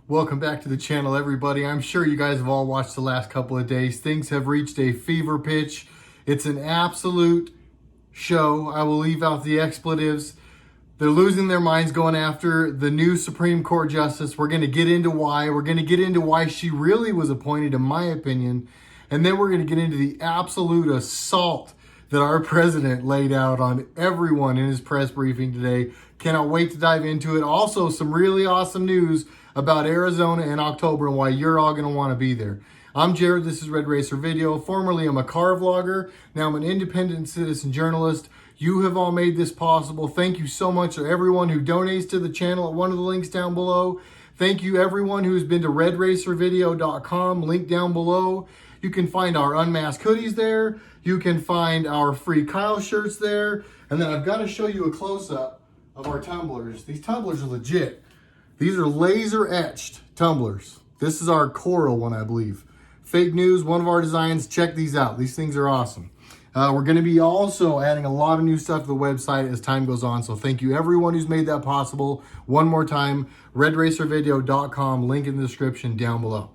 Welcome back to the channel, everybody. I'm sure you guys have all watched the last couple of days. Things have reached a fever pitch. It's an absolute show. I will leave out the expletives. They're losing their minds going after the new Supreme Court Justice. We're going to get into why. We're going to get into why she really was appointed, in my opinion. And then we're going to get into the absolute assault that our president laid out on everyone in his press briefing today. Cannot wait to dive into it. Also, some really awesome news about Arizona in October and why you're all going to want to be there. I'm Jared. This is RedRacer Video. Formerly, I'm a car vlogger. Now I'm an independent citizen journalist. You have all made this possible. Thank you so much to everyone who donates to the channel at one of the links down below. Thank you everyone who's been to RedRacerVideo.com, link down below. You can find our unmasked hoodies there. You can find our free Kyle shirts there. And then I've got to show you a close-up of our tumblers. These tumblers are legit. These are laser etched tumblers. This is our coral one, I believe. Fake news, one of our designs. Check these out. These things are awesome. We're going to be also adding a lot of new stuff to the website as time goes on. So thank you everyone who's made that possible. One more time, RedRacerVideo.com, link in the description down below.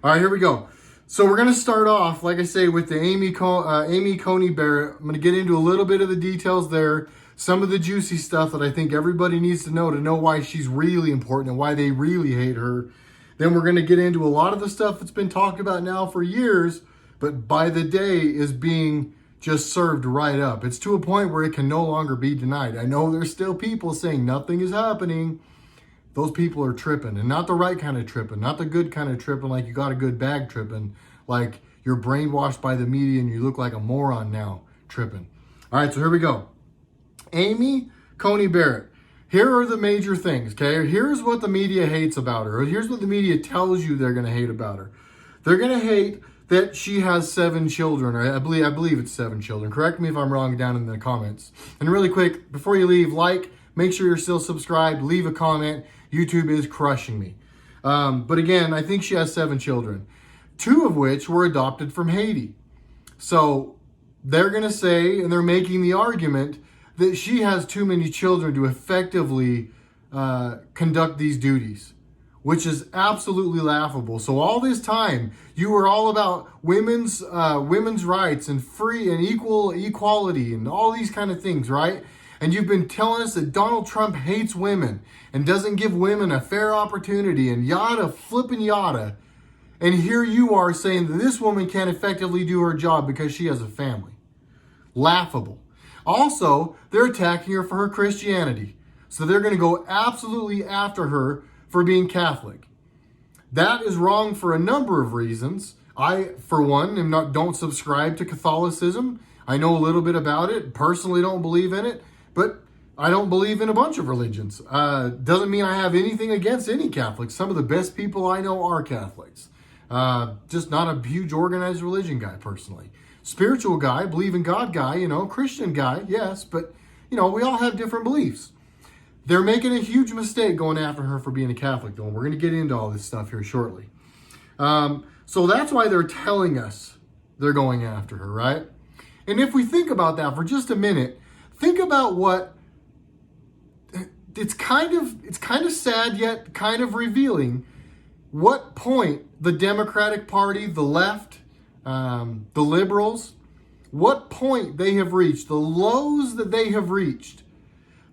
All right, here we go. So we're going to start off, like I say, with the Amy Coney Barrett. I'm going to get into a little bit of the details there. Some of the juicy stuff that I think everybody needs to know why she's really important and why they really hate her. Then we're going to get into a lot of the stuff that's been talked about now for years, but by the day is being just served right up. It's to a point where it can no longer be denied. I know there's still people saying nothing is happening. Those people are tripping, and not the right kind of tripping, not the good kind of tripping like you got a good bag tripping, like you're brainwashed by the media and you look like a moron now tripping. All right, so here we go. Amy Coney Barrett. Here are the major things, okay? Here's what the media hates about her. Here's what the media tells you they're going to hate about her. They're going to hate that she has 7 children. Or I believe it's 7 children. Correct me if I'm wrong down in the comments. And really quick, before you leave, make sure you're still subscribed, leave a comment. YouTube is crushing me. But again, I think she has 7 children, 2 of which were adopted from Haiti. So they're going to say, and they're making the argument, that she has too many children to effectively conduct these duties, which is absolutely laughable. So all this time, you were all about women's rights and free and equality and all these kind of things, right? And you've been telling us that Donald Trump hates women and doesn't give women a fair opportunity and yada flipping yada. And here you are saying that this woman can't effectively do her job because she has a family. Laughable. Also, they're attacking her for her Christianity. So they're going to go absolutely after her for being Catholic. That is wrong for a number of reasons. I, for one, don't subscribe to Catholicism. I know a little bit about it. Personally, don't believe in it. But I don't believe in a bunch of religions. Doesn't mean I have anything against any Catholics. Some of the best people I know are Catholics. Just not a huge organized religion guy, personally. Spiritual guy, believe in God guy, Christian guy, yes, but, we all have different beliefs. They're making a huge mistake going after her for being a Catholic, though, and we're going to get into all this stuff here shortly. So that's why they're telling us they're going after her, right? And if we think about that for just a minute, think about what, it's kind of sad yet kind of revealing what point the Democratic Party, the left, the liberals, what point they have reached, the lows that they have reached,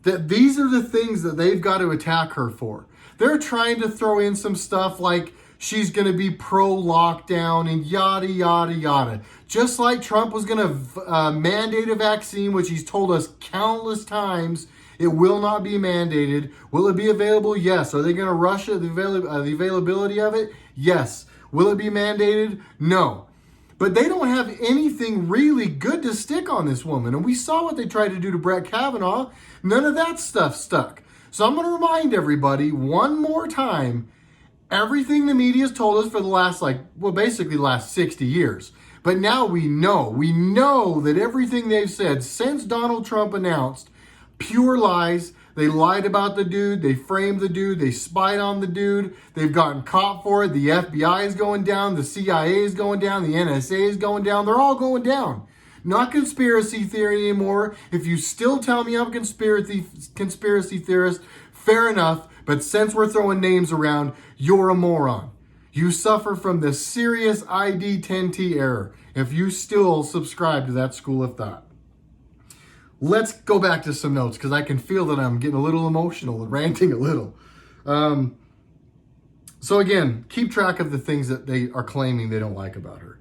that these are the things that they've got to attack her for. They're trying to throw in some stuff like she's going to be pro-lockdown and yada, yada, yada. Just like Trump was going to mandate a vaccine, which he's told us countless times, it will not be mandated. Will it be available? Yes. Are they going to rush it, the availability of it? Yes. Will it be mandated? No. But they don't have anything really good to stick on this woman. And we saw what they tried to do to Brett Kavanaugh. None of that stuff stuck. So I'm going to remind everybody one more time, everything the media's told us for the last, basically last 60 years. But now we know that everything they've said since Donald Trump announced, pure lies. They lied about the dude. They framed the dude. They spied on the dude. They've gotten caught for it. The FBI is going down. The CIA is going down. The NSA is going down. They're all going down. Not conspiracy theory anymore. If you still tell me I'm a conspiracy theorist, fair enough. But since we're throwing names around, you're a moron. You suffer from the serious ID 10T error if you still subscribe to that school of thought. Let's go back to some notes because I can feel that I'm getting a little emotional and ranting a little. So again, keep track of the things that they are claiming they don't like about her.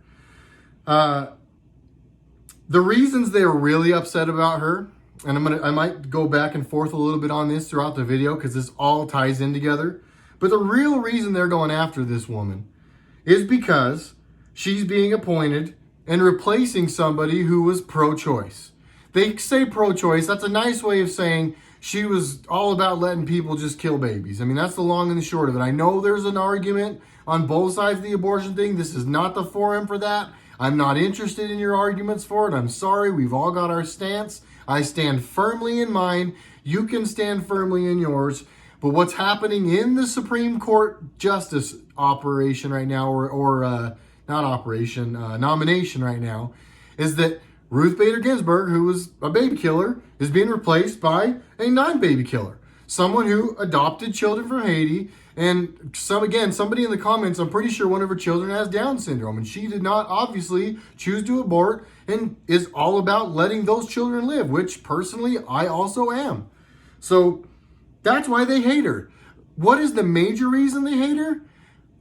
The reasons they are really upset about her, and I might go back and forth a little bit on this throughout the video because this all ties in together. But the real reason they're going after this woman is because she's being appointed and replacing somebody who was pro-choice. They say pro-choice. That's a nice way of saying she was all about letting people just kill babies. I mean, that's the long and the short of it. I know there's an argument on both sides of the abortion thing. This is not the forum for that. I'm not interested in your arguments for it. I'm sorry. We've all got our stance. I stand firmly in mine. You can stand firmly in yours. But what's happening in the Supreme Court justice operation right now, nomination right now, is that Ruth Bader Ginsburg, who was a baby killer, is being replaced by a non-baby killer. Someone who adopted children from Haiti. And somebody in the comments, I'm pretty sure one of her children has Down syndrome. And she did not obviously choose to abort and is all about letting those children live, which personally I also am. So that's why they hate her. What is the major reason they hate her?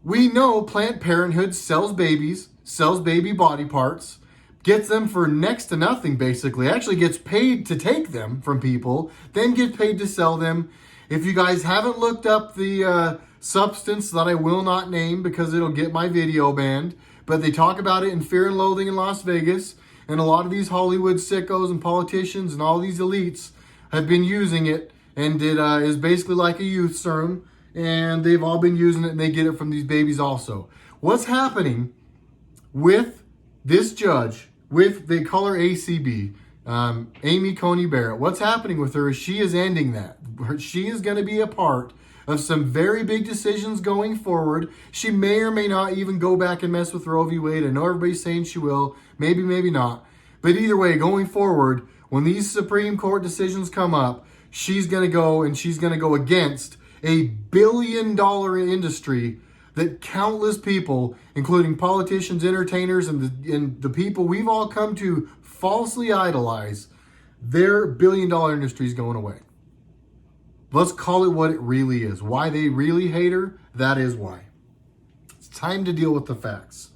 We know Planned Parenthood sells babies, sells baby body parts, gets them for next to nothing basically, actually gets paid to take them from people, then get paid to sell them. If you guys haven't looked up the substance that I will not name because it'll get my video banned, but they talk about it in Fear and Loathing in Las Vegas, and a lot of these Hollywood sickos and politicians and all these elites have been using it, and it is basically like a youth serum, and they've all been using it, and they get it from these babies also. What's happening with this judge, they call her ACB, Amy Coney Barrett. What's happening with her is she is ending that. She is going to be a part of some very big decisions going forward. She may or may not even go back and mess with Roe v. Wade. I know everybody's saying she will. Maybe, maybe not. But either way, going forward, when these Supreme Court decisions come up, she's going to go and she's going to go against a billion-dollar industry that countless people, including politicians, entertainers, and the people we've all come to falsely idolize, their billion-dollar industry is going away. Let's call it what it really is. Why they really hate her, that is why. It's time to deal with the facts.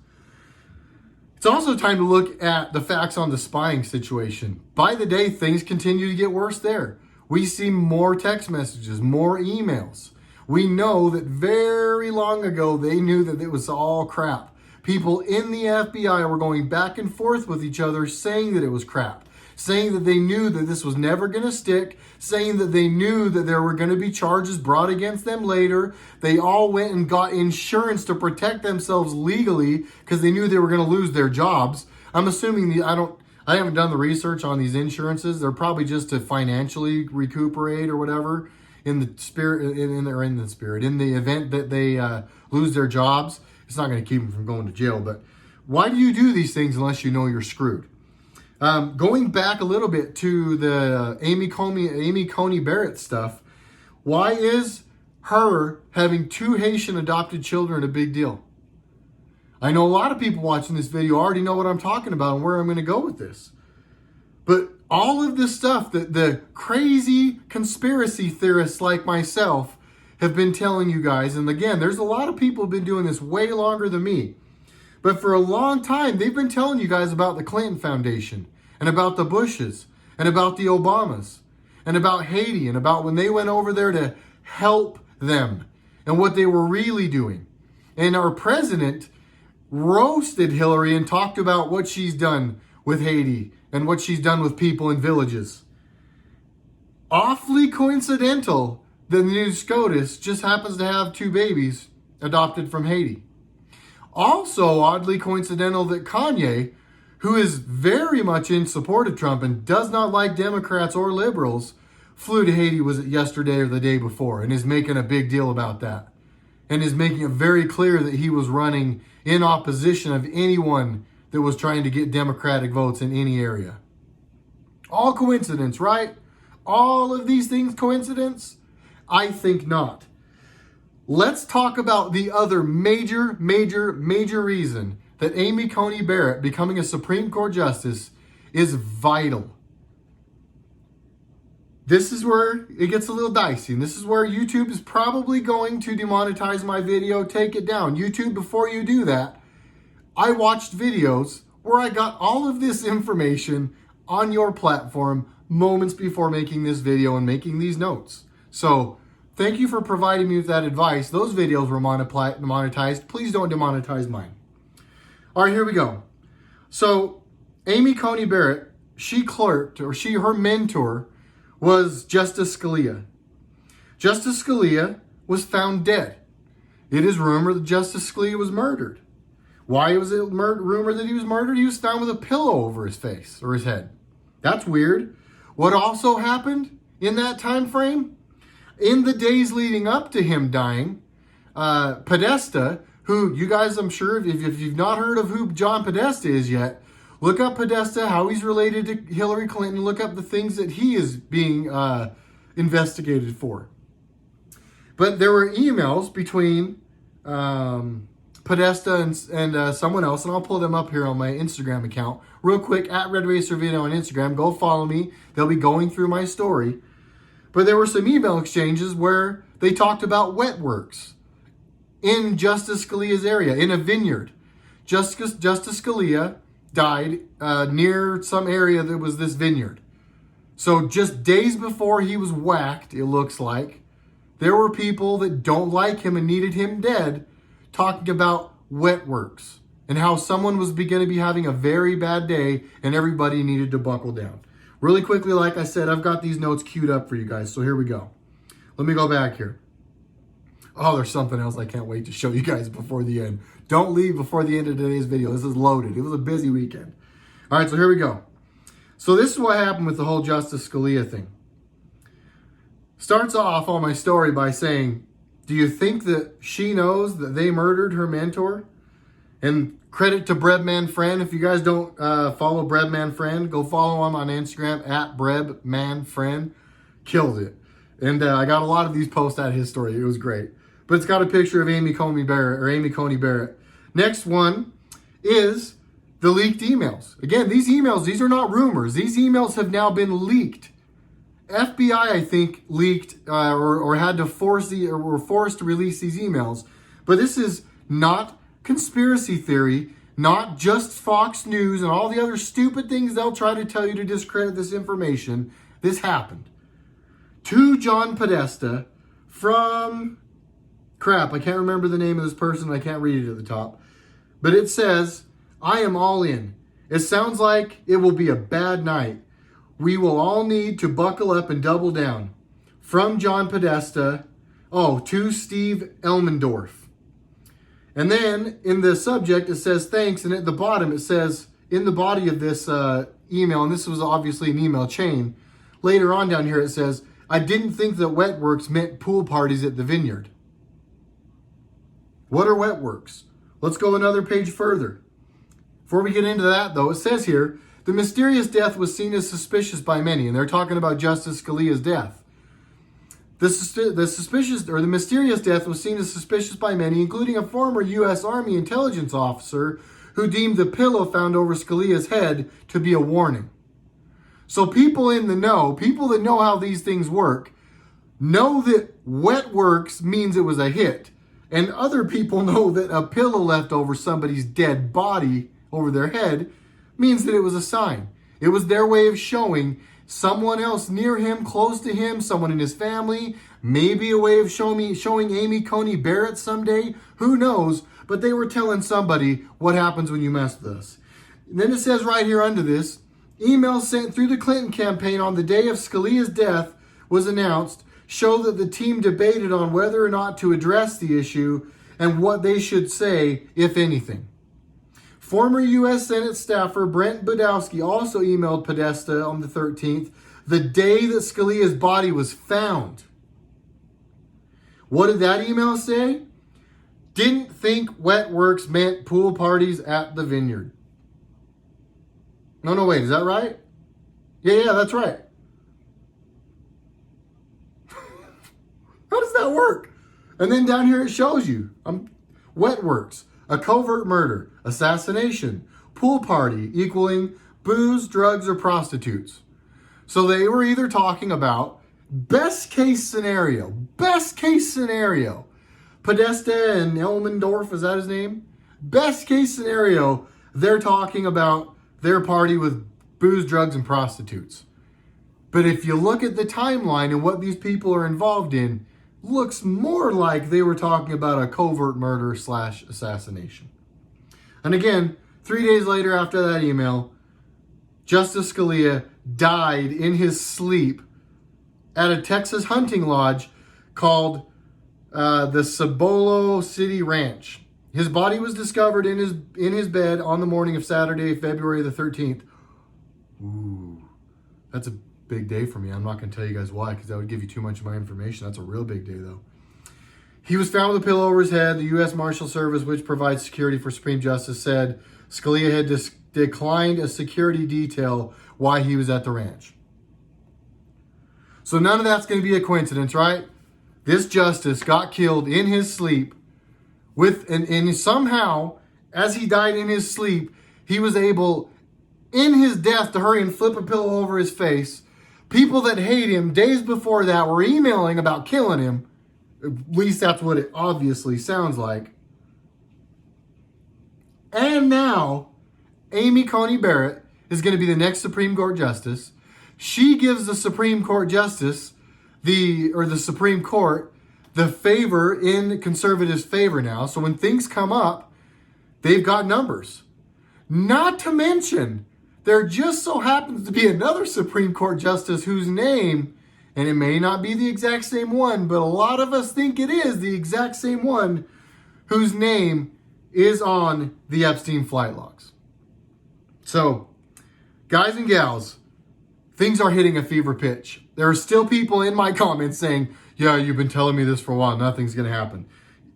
It's also time to look at the facts on the spying situation. By the day, things continue to get worse there. We see more text messages, more emails. We know that very long ago, they knew that it was all crap. People in the FBI were going back and forth with each other saying that it was crap, saying that they knew that this was never going to stick, saying that they knew that there were going to be charges brought against them later. They all went and got insurance to protect themselves legally because they knew they were going to lose their jobs. I'm assuming I haven't done the research on these insurances. They're probably just to financially recuperate or whatever in the event that they lose their jobs. It's not going to keep them from going to jail, but why do you do these things unless you know you're screwed? Going back a little bit to the Amy Coney Barrett stuff, why is her having 2 Haitian adopted children a big deal? I know a lot of people watching this video already know what I'm talking about and where I'm going to go with this. But all of this stuff that the crazy conspiracy theorists like myself have been telling you guys, and again, there's a lot of people who have been doing this way longer than me. But for a long time, they've been telling you guys about the Clinton Foundation and about the Bushes and about the Obamas and about Haiti and about when they went over there to help them and what they were really doing. And our president roasted Hillary and talked about what she's done with Haiti and what she's done with people in villages. Awfully coincidental that the new SCOTUS just happens to have 2 babies adopted from Haiti. Also oddly coincidental that Kanye, who is very much in support of Trump and does not like Democrats or liberals, flew to Haiti, was it yesterday or the day before, and is making a big deal about that. And is making it very clear that he was running in opposition of anyone that was trying to get Democratic votes in any area. All coincidence, right? All of these things coincidence? I think not. let's talk about the other major reason that Amy Coney Barrett becoming a Supreme Court Justice is vital. This is where it gets a little dicey, and this is where YouTube is probably going to demonetize my video, take it down. YouTube, before you do that, I watched videos where I got all of this information on your platform moments before making this video and making these notes. So thank you for providing me with that advice. Those videos were monetized. Please don't demonetize mine. All right, here we go. So Amy Coney Barrett, her mentor was Justice Scalia. Justice Scalia was found dead. It is rumored that Justice Scalia was murdered. Why was it rumored that he was murdered? He was found with a pillow over his face or his head. That's weird. What also happened in that time frame? In the days leading up to him dying, Podesta, who you guys, I'm sure, if you've not heard of who John Podesta is yet, look up Podesta, how he's related to Hillary Clinton. Look up the things that he is being investigated for. But there were emails between Podesta and someone else, and I'll pull them up here on my Instagram account real quick, at RedRacer Video on Instagram. Go follow me. They'll be going through my story. But there were some email exchanges where they talked about wet works in Justice Scalia's area, in a vineyard. Justice Scalia died near some area that was this vineyard. So just days before he was whacked, it looks like, there were people that don't like him and needed him dead talking about wet works and how someone was going to be having a very bad day and everybody needed to buckle down. Really quickly, like I said, I've got these notes queued up for you guys, so here we go. Let me go back here. Oh, there's something else I can't wait to show you guys before the end. Don't leave before the end of today's video. This is loaded. It was a busy weekend. All right, so here we go. So this is what happened with the whole Justice Scalia thing. Starts off on my story by saying, do you think that she knows that they murdered her mentor? And credit to Breadman Friend. If you guys don't follow Breadman Friend, go follow him on Instagram at BreadmanFriend. Killed it. And I got a lot of these posts out of his story. It was great. But it's got a picture of Amy Coney Barrett. Next one is the leaked emails. Again, these emails, these are not rumors. These emails have now been leaked. FBI, I think, leaked or had to were forced to release these emails. But this is not conspiracy theory, not just Fox News and all the other stupid things they'll try to tell you to discredit this information. This happened. To John Podesta from, crap, I can't remember the name of this person. I can't read it at the top. But it says, I am all in. It sounds like it will be a bad night. We will all need to buckle up and double down. From John Podesta, to Steve Elmendorf. And then in the subject, it says thanks. And at the bottom, it says, in the body of this email, and this was obviously an email chain, later on down here it says, I didn't think that wet works meant pool parties at the vineyard. What are wet works? Let's go another page further. Before we get into that, though, it says here, the mysterious death was seen as suspicious by many, and they're talking about Justice Scalia's death. The mysterious death was seen as suspicious by many, including a former U.S. Army intelligence officer who deemed the pillow found over Scalia's head to be a warning. So people in the know, people that know how these things work, know that wet works means it was a hit. And other people know that a pillow left over somebody's dead body over their head means that it was a sign. It was their way of showing someone else near him, close to him, someone in his family, maybe a way of showing Amy Coney Barrett someday. Who knows? But they were telling somebody what happens when you mess with us. And then it says right here under this, emails sent through the Clinton campaign on the day of Scalia's death was announced show that the team debated on whether or not to address the issue and what they should say, if anything. Former U.S. Senate staffer Brent Budowski also emailed Podesta on the 13th, the day that Scalia's body was found. What did that email say? Didn't think wet works meant pool parties at the vineyard. No, wait, is that right? Yeah, that's right. How does that work? And then down here it shows you wet works, a covert murder, assassination, pool party equaling booze, drugs, or prostitutes. So they were either talking about best case scenario, Podesta and Elmendorf, is that his name? Best case scenario, they're talking about their party with booze, drugs, and prostitutes. But if you look at the timeline and what these people are involved in, looks more like they were talking about a covert murder / assassination. And again, 3 days later after that email, Justice Scalia died in his sleep at a Texas hunting lodge called the Cibolo City Ranch. His body was discovered in his bed on the morning of Saturday, February the 13th. Ooh, that's a big day for me. I'm not going to tell you guys why, because that would give you too much of my information. That's a real big day, though. He was found with a pillow over his head. The U.S. Marshal Service, which provides security for Supreme Justice, said Scalia had declined a security detail while he was at the ranch. So none of that's going to be a coincidence, right? This justice got killed in his sleep and somehow, as he died in his sleep, he was able, in his death, to hurry and flip a pillow over his face. People that hate him days before that were emailing about killing him. At least that's what it obviously sounds like. And now, Amy Coney Barrett is going to be the next Supreme Court Justice. She gives the Supreme Court Justice, the Supreme Court, the favor in conservatives' favor now. So when things come up, they've got numbers. Not to mention, there just so happens to be another Supreme Court Justice whose name, and it may not be the exact same one, but a lot of us think it is the exact same one, whose name is on the Epstein flight logs. So, guys and gals, things are hitting a fever pitch. There are still people in my comments saying, yeah, you've been telling me this for a while. Nothing's going to happen.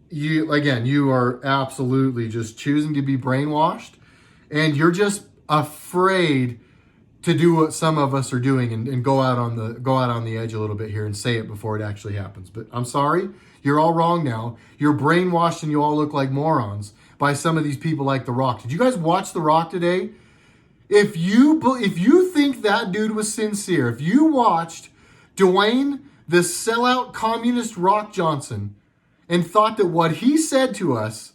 You are absolutely just choosing to be brainwashed, and you're just afraid to do what some of us are doing and go out on the edge a little bit here and say it before it actually happens. But I'm sorry, you're all wrong now. You're brainwashed and you all look like morons by some of these people like The Rock. Did you guys watch The Rock today? If you think that dude was sincere, if you watched Dwayne, the sellout communist Rock Johnson, and thought that what he said to us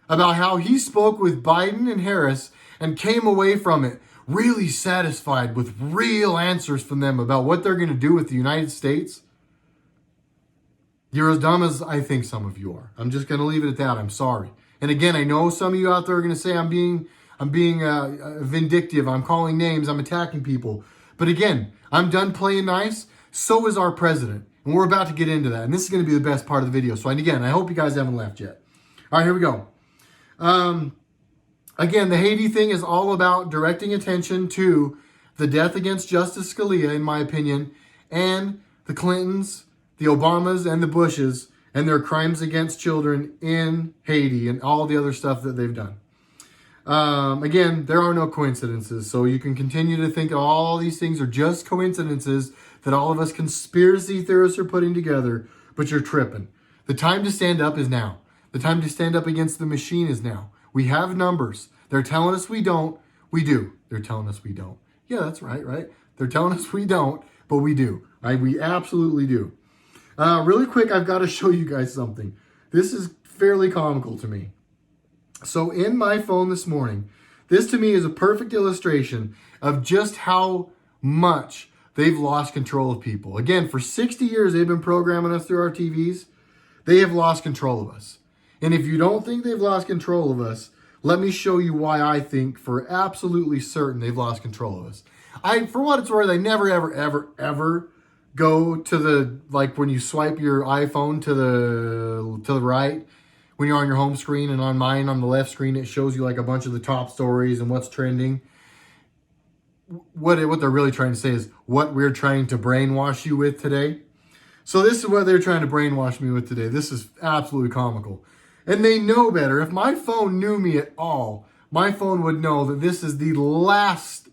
about how he spoke with Biden and Harris and came away from it really satisfied with real answers from them about what they're going to do with the United States, you're as dumb as I think some of you are. I'm just going to leave it at that. I'm sorry. And again, I know some of you out there are going to say I'm being vindictive. I'm calling names. I'm attacking people. But again, I'm done playing nice. So is our president. And we're about to get into that. And this is going to be the best part of the video. So again, I hope you guys haven't left yet. All right, here we go. Again, the Haiti thing is all about directing attention to the death against Justice Scalia, in my opinion, and the Clintons, the Obamas, and the Bushes, and their crimes against children in Haiti and all the other stuff that they've done. Again, there are no coincidences, so you can continue to think all these things are just coincidences that all of us conspiracy theorists are putting together, but you're tripping. The time to stand up is now. The time to stand up against the machine is now. We have numbers. They're telling us we don't. We do. They're telling us we don't. Yeah, that's right? They're telling us we don't, but we do. Right? We absolutely do. Really quick, I've got to show you guys something. This is fairly comical to me. So in my phone this morning, this to me is a perfect illustration of just how much they've lost control of people. Again, for 60 years, they've been programming us through our TVs. They have lost control of us. And if you don't think they've lost control of us, let me show you why I think for absolutely certain they've lost control of us. For what it's worth, I never, ever go to the, like when you swipe your iPhone to the right, when you're on your home screen, and on mine, on the left screen, it shows you like a bunch of the top stories and what's trending. What they're really trying to say is what we're trying to brainwash you with today. So this is what they're trying to brainwash me with today. This is absolutely comical. And they know better. If my phone knew me at all, my phone would know that this is the last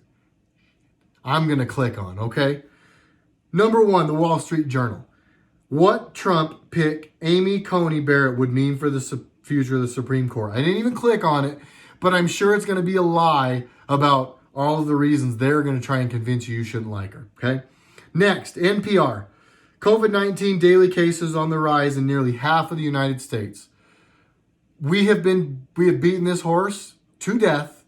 I'm going to click on, okay? Number one, the Wall Street Journal. what Trump pick Amy Coney Barrett would mean for the future of the Supreme Court. I didn't even click on it, but I'm sure it's going to be a lie about all of the reasons they're going to try and convince you shouldn't like her. Okay. Next, NPR. COVID-19 daily cases on the rise in nearly half of the United States. We have beaten this horse to death.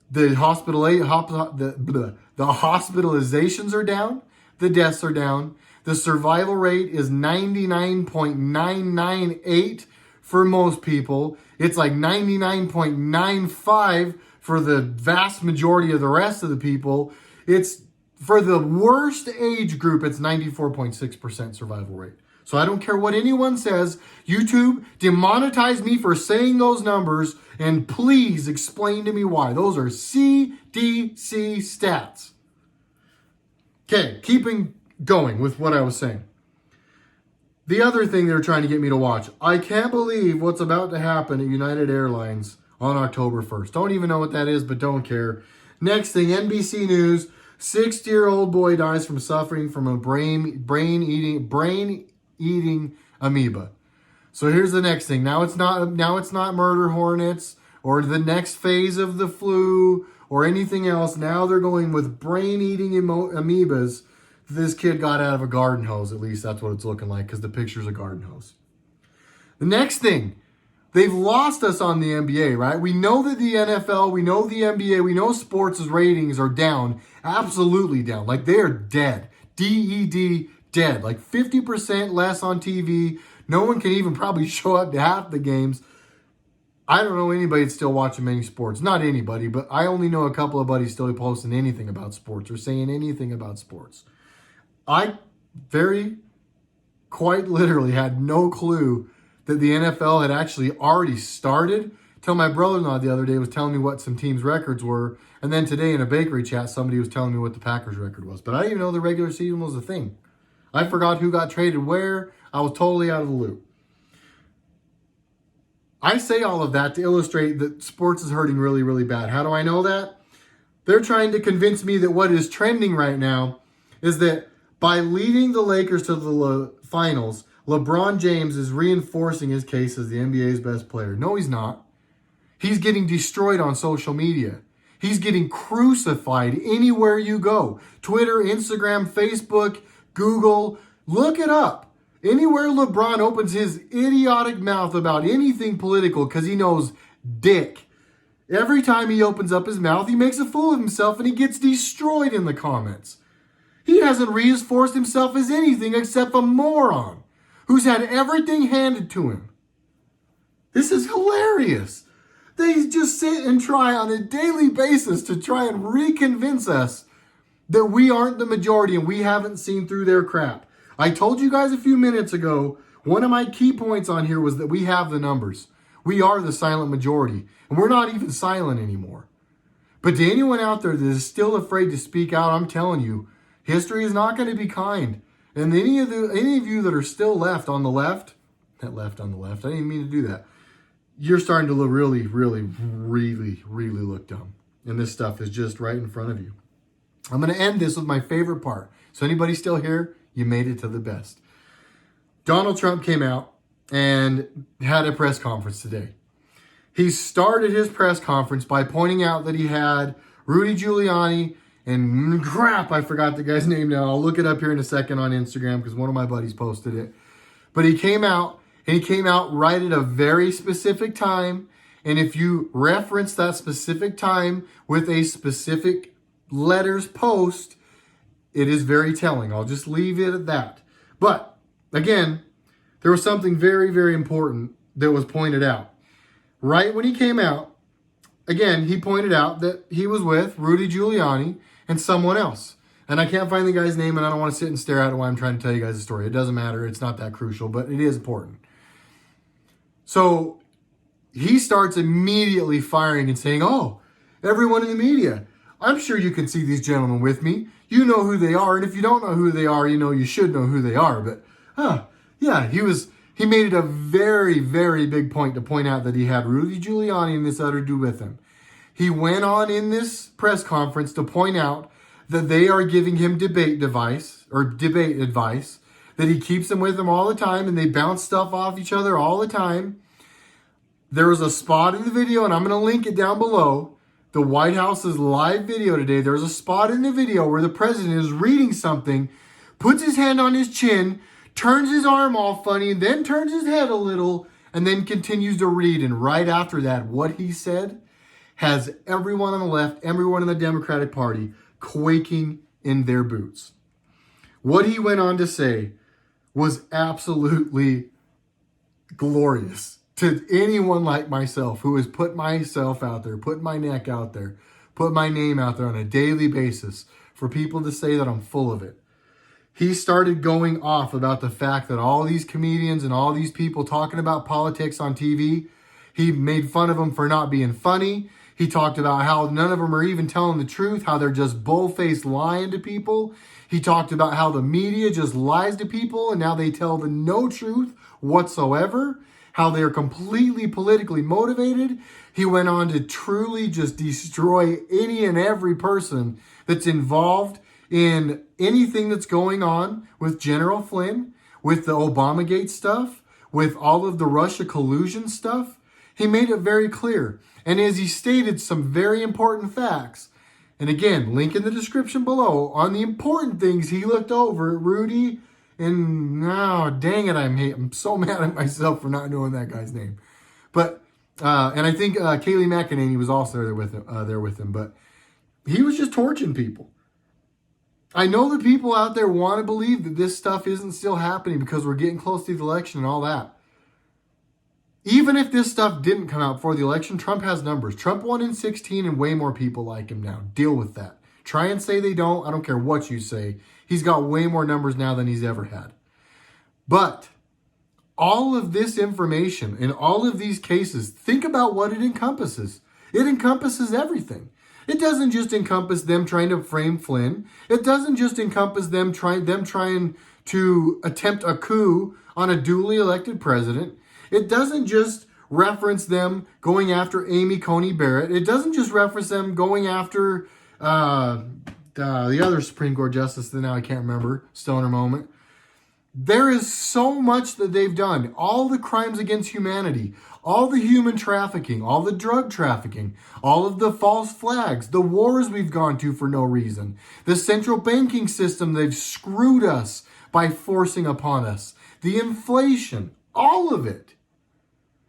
The hospitalizations are down. The deaths are down. The survival rate is 99.998 for most people. It's like 99.95 for the vast majority of the rest of the people. It's for the worst age group, it's 94.6% survival rate. So I don't care what anyone says. YouTube, demonetize me for saying those numbers, and please explain to me why. Those are CDC stats. Okay, keeping going with what I was saying. The other thing they're trying to get me to watch. I can't believe what's about to happen at United Airlines on October 1st. Don't even know what that is, but don't care. Next thing, NBC News. 60-year-old boy dies from suffering from a brain-eating amoeba. So here's the next thing. Now it's not murder hornets or the next phase of the flu or anything else. Now they're going with brain-eating amoebas. This kid got out of a garden hose. At least that's what it's looking like, because the picture's a garden hose. The next thing, they've lost us on the NBA, right? We know that the NFL, we know the NBA, we know sports' ratings are down, absolutely down. Like, they are dead. D-E-D, dead. Like 50% less on TV. No one can even probably show up to half the games. I don't know anybody that's still watching many sports. Not anybody, but I only know a couple of buddies still posting anything about sports or saying anything about sports. I quite literally had no clue that the NFL had actually already started, till my brother-in-law the other day was telling me what some teams' records were. And then today in a BaQery chat, somebody was telling me what the Packers' record was. But I didn't even know the regular season was a thing. I forgot who got traded where. I was totally out of the loop. I say all of that to illustrate that sports is hurting really, really bad. How do I know that? They're trying to convince me that what is trending right now is that by leading the Lakers to the finals, LeBron James is reinforcing his case as the NBA's best player. No, he's not. He's getting destroyed on social media. He's getting crucified anywhere you go. Twitter, Instagram, Facebook, Google. Look it up. Anywhere LeBron opens his idiotic mouth about anything political, because he knows dick. Every time he opens up his mouth, he makes a fool of himself and he gets destroyed in the comments. He hasn't reinforced himself as anything except a moron who's had everything handed to him. This is hilarious. They just sit and try on a daily basis to try and reconvince us that we aren't the majority and we haven't seen through their crap. I told you guys a few minutes ago, one of my key points on here was that we have the numbers. We are the silent majority, and we're not even silent anymore. But to anyone out there that is still afraid to speak out, I'm telling you, history is not going to be kind. And any of you that are still left on the left, I didn't even mean to do that. You're starting to look really, really, really, really look dumb. And this stuff is just right in front of you. I'm going to end this with my favorite part. So anybody still here, you made it to the best. Donald Trump came out and had a press conference today. He started his press conference by pointing out that he had Rudy Giuliani and crap, I forgot the guy's name now. I'll look it up here in a second on Instagram because one of my buddies posted it. But he came out right at a very specific time. And if you reference that specific time with a specific letters post, it is very telling. I'll just leave it at that. But again, there was something very, very important that was pointed out. Right when he came out, again, he pointed out that he was with Rudy Giuliani and someone else. And I can't find the guy's name, and I don't want to sit and stare at it while I'm trying to tell you guys the story. It doesn't matter. It's not that crucial, but it is important. So he starts immediately firing and saying, oh, everyone in the media, I'm sure you can see these gentlemen with me. You know who they are. And if you don't know who they are, you should know who they are. But, yeah, he made it a very, very big point to point out that he had Rudy Giuliani and this other dude with him. He went on in this press conference to point out that they are giving him debate advice, that he keeps them with him all the time, and they bounce stuff off each other all the time. There was a spot in the video, and I'm going to link it down below, the White House's live video today. There's a spot in the video where the president is reading something, puts his hand on his chin, turns his arm all funny, and then turns his head a little, and then continues to read. And right after that, what he said has everyone on the left, everyone in the Democratic Party quaking in their boots. What he went on to say was absolutely glorious to anyone like myself who has put myself out there, put my neck out there, put my name out there on a daily basis for people to say that I'm full of it. He started going off about the fact that all these comedians and all these people talking about politics on TV, he made fun of them for not being funny. He talked about how none of them are even telling the truth, how they're just bull-faced lying to people. He talked about how the media just lies to people and now they tell the no truth whatsoever, how they're completely politically motivated. He went on to truly just destroy any and every person that's involved in anything that's going on with General Flynn, with the Obamagate stuff, with all of the Russia collusion stuff. He made it very clear. And as he stated some very important facts, and again, link in the description below, on the important things he looked over, Rudy, and oh, dang it, I'm so mad at myself for not knowing that guy's name. But, and I think Kayleigh McEnany was also there with him, but he was just torching people. I know that people out there want to believe that this stuff isn't still happening because we're getting close to the election and all that. Even if this stuff didn't come out before the election, Trump has numbers. Trump won in 16 and way more people like him now. Deal with that. Try and say they don't. I don't care what you say. He's got way more numbers now than he's ever had. But all of this information in all of these cases, think about what it encompasses. It encompasses everything. It doesn't just encompass them trying to frame Flynn. It doesn't just encompass them trying to attempt a coup on a duly elected president. It doesn't just reference them going after Amy Coney Barrett. It doesn't just reference them going after the other Supreme Court justice that now I can't remember, stoner moment. There is so much that they've done. All the crimes against humanity, all the human trafficking, all the drug trafficking, all of the false flags, the wars we've gone to for no reason, the central banking system they've screwed us by forcing upon us, the inflation, all of it.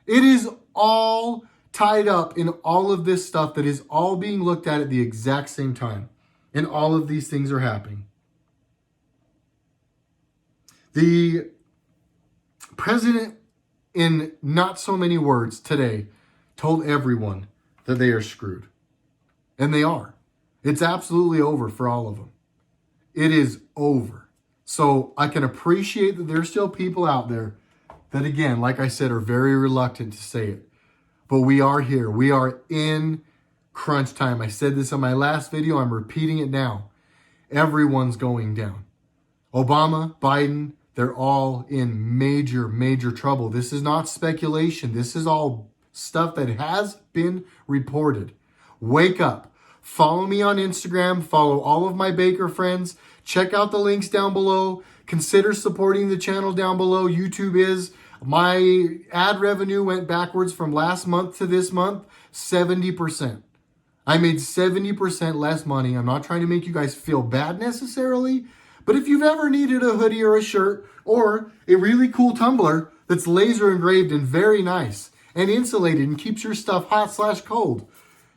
It is all tied up in all of this stuff that is all being looked at the exact same time. And all of these things are happening. The president, in not so many words today, told everyone that they are screwed. And they are. It's absolutely over for all of them. It is over. So I can appreciate that there's still people out there that, again, like I said, are very reluctant to say it. But we are here. We are in crunch time. I said this in my last video. I'm repeating it now. Everyone's going down. Obama, Biden, they're all in major, major trouble. This is not speculation. This is all stuff that has been reported. Wake up. Follow me on Instagram. Follow all of my baker friends. Check out the links down below. Consider supporting the channel down below. YouTube is. My ad revenue went backwards from last month to this month, 70%. I made 70% less money. I'm not trying to make you guys feel bad necessarily, but if you've ever needed a hoodie or a shirt or a really cool tumbler that's laser engraved and very nice and insulated and keeps your stuff hot/cold,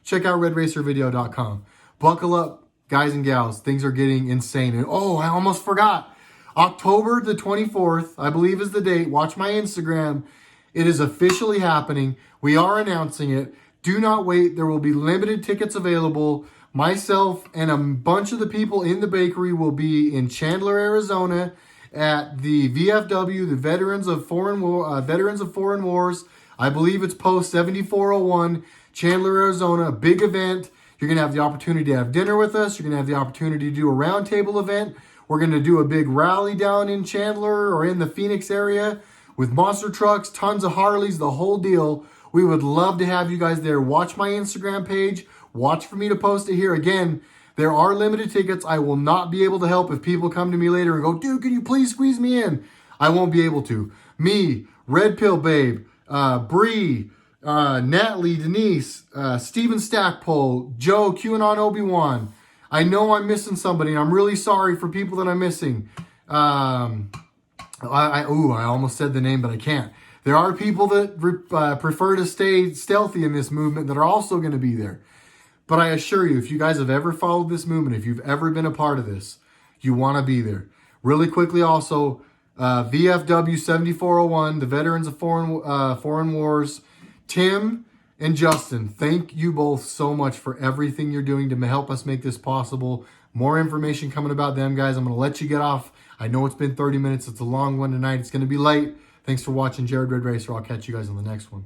check out RedRacerVideo.com. Buckle up, guys and gals. Things are getting insane. And oh, I almost forgot. October the 24th, I believe is the date. Watch my Instagram. It is officially happening. We are announcing it. Do not wait. There will be limited tickets available. Myself and a bunch of the people in the BaQery will be in Chandler, Arizona at the VFW, the Veterans of Foreign Wars. I believe it's post 7401, Chandler, Arizona. A big event. You're going to have the opportunity to have dinner with us. You're going to have the opportunity to do a roundtable event. We're going to do a big rally down in Chandler or in the Phoenix area with monster trucks, tons of Harleys, the whole deal. We would love to have you guys there. Watch my Instagram page. Watch for me to post it here. Again, There are limited tickets. I will not be able to help if people come to me later and go, dude, can you please squeeze me in? I won't be able to. Me, Red Pill Babe, Bree, Natalie, Denise, Steven Stackpole, Joe, QAnon Obi-Wan. I know I'm missing somebody, and I'm really sorry for people that I'm missing. I almost said the name, but I can't. There are people that prefer to stay stealthy in this movement that are also going to be there. But I assure you, if you guys have ever followed this movement, if you've ever been a part of this, you want to be there. Really quickly also, VFW 7401, the Veterans of Foreign Wars, Tim and Justin, thank you both so much for everything you're doing to help us make this possible. More information coming about them, guys. I'm going to let you get off. I know it's been 30 minutes. It's a long one tonight. It's going to be late. Thanks for watching Jared RedRacer. I'll catch you guys on the next one.